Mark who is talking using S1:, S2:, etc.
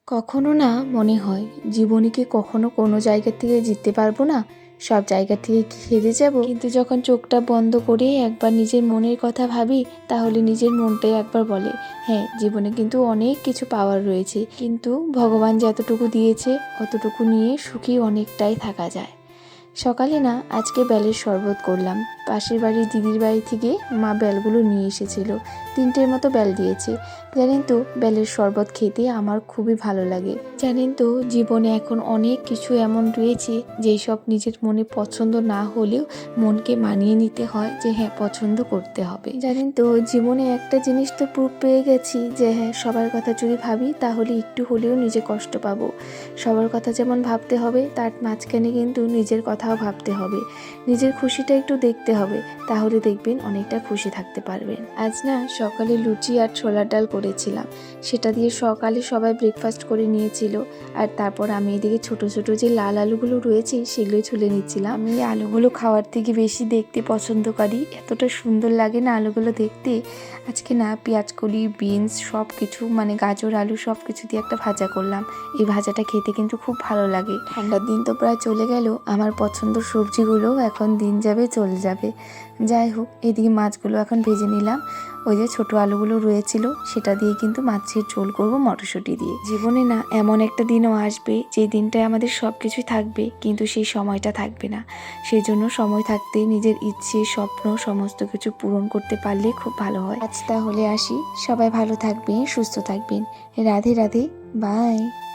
S1: কখনো না মনে হয় জীবনে কি কখনো কোনো জায়গা থেকে জিততে পারবো না, সব জায়গা থেকে কি হেরে যাব। কিন্তু যখন চোখটা বন্ধ করে একবার নিজের মনের কথা ভাবি, তাহলে নিজের মনটাই একবার বলে হ্যাঁ, জীবনে কিন্তু অনেক কিছু পাওয়ার রয়েছে, কিন্তু ভগবান যতটুকু দিয়েছে অতটুকু নিয়ে সুখী অনেকটাই থাকা যায়। সকালে না আজকে বেলের শরবত করলাম। পাশের বাড়ির দিদির বাড়ি থেকে মা বেলগুলো নিয়ে এসেছিল, 3টের মতো বেল দিয়েছে। জানেন তো, বেলের শরবত খেতে আমার খুবই ভালো লাগে। জানেন তো, জীবনে এখন অনেক কিছু এমন রয়েছে যেই সব নিজের মনে পছন্দ না হলেও মনকে মানিয়ে নিতে হয় যে হ্যাঁ, পছন্দ করতে হবে। জানেন তো, জীবনে একটা জিনিস তো প্রুফ পেয়ে গেছি যে হ্যাঁ, সবার কথা যদি ভাবি তাহলে একটু হলেও নিজে কষ্ট পাবো। সবার কথা যেমন ভাবতে হবে, তার মাঝখানে কিন্তু নিজের কথাও ভাবতে হবে, নিজের খুশিটা একটু দেখতে হবে, তাহলে দেখবেন অনেকটা খুশি থাকতে পারবেন। আজ না সকালে লুচি আর ছোলার ডাল করেছিলাম, সেটা দিয়ে সকালে সবাই ব্রেকফাস্ট করে নিয়েছিল। আর তারপর আমি এদিকে ছোট ছোট যে লাল আলুগুলো রয়েছে সেগুলোই ছুলে নিচ্ছিলাম। আমি আলুগুলো খাওয়ার থেকে বেশি দেখতে পছন্দ করি, এতটা সুন্দর লাগে না আলুগুলো দেখতে। আজকে না পেঁয়াজকলি, বিনস সব কিছু মানে গাজর আলু সব কিছু দিয়ে একটা ভাজা করলাম। এই ভাজাটা খেতে কিন্তু খুব ভালো লাগে। ঠান্ডার দিন তো প্রায় চলে গেল, আমার পছন্দের সবজিগুলো এখন দিন যাবে চলে যাবে। যাই হোক, এদিকে মাছগুলো এখন ভেজে নিলাম। ওই যে ছোট আলুগুলো রয়েছিল সেটা দিয়ে কিন্তু মাছের ঝোল করব মটরশুঁটি দিয়ে। জীবনে না এমন একটা দিনও আসবে যে দিনটায় আমাদের সব কিছুই থাকবে, কিন্তু সেই সময়টা থাকবে না। সেই জন্য সময় থাকতে নিজের ইচ্ছে স্বপ্ন সমস্ত কিছু পূরণ করতে পারলে খুব ভালো হয়। আজ তাহলে আসি, সবাই ভালো থাকবেন, সুস্থ থাকবেন। রাধে রাধে, বাই।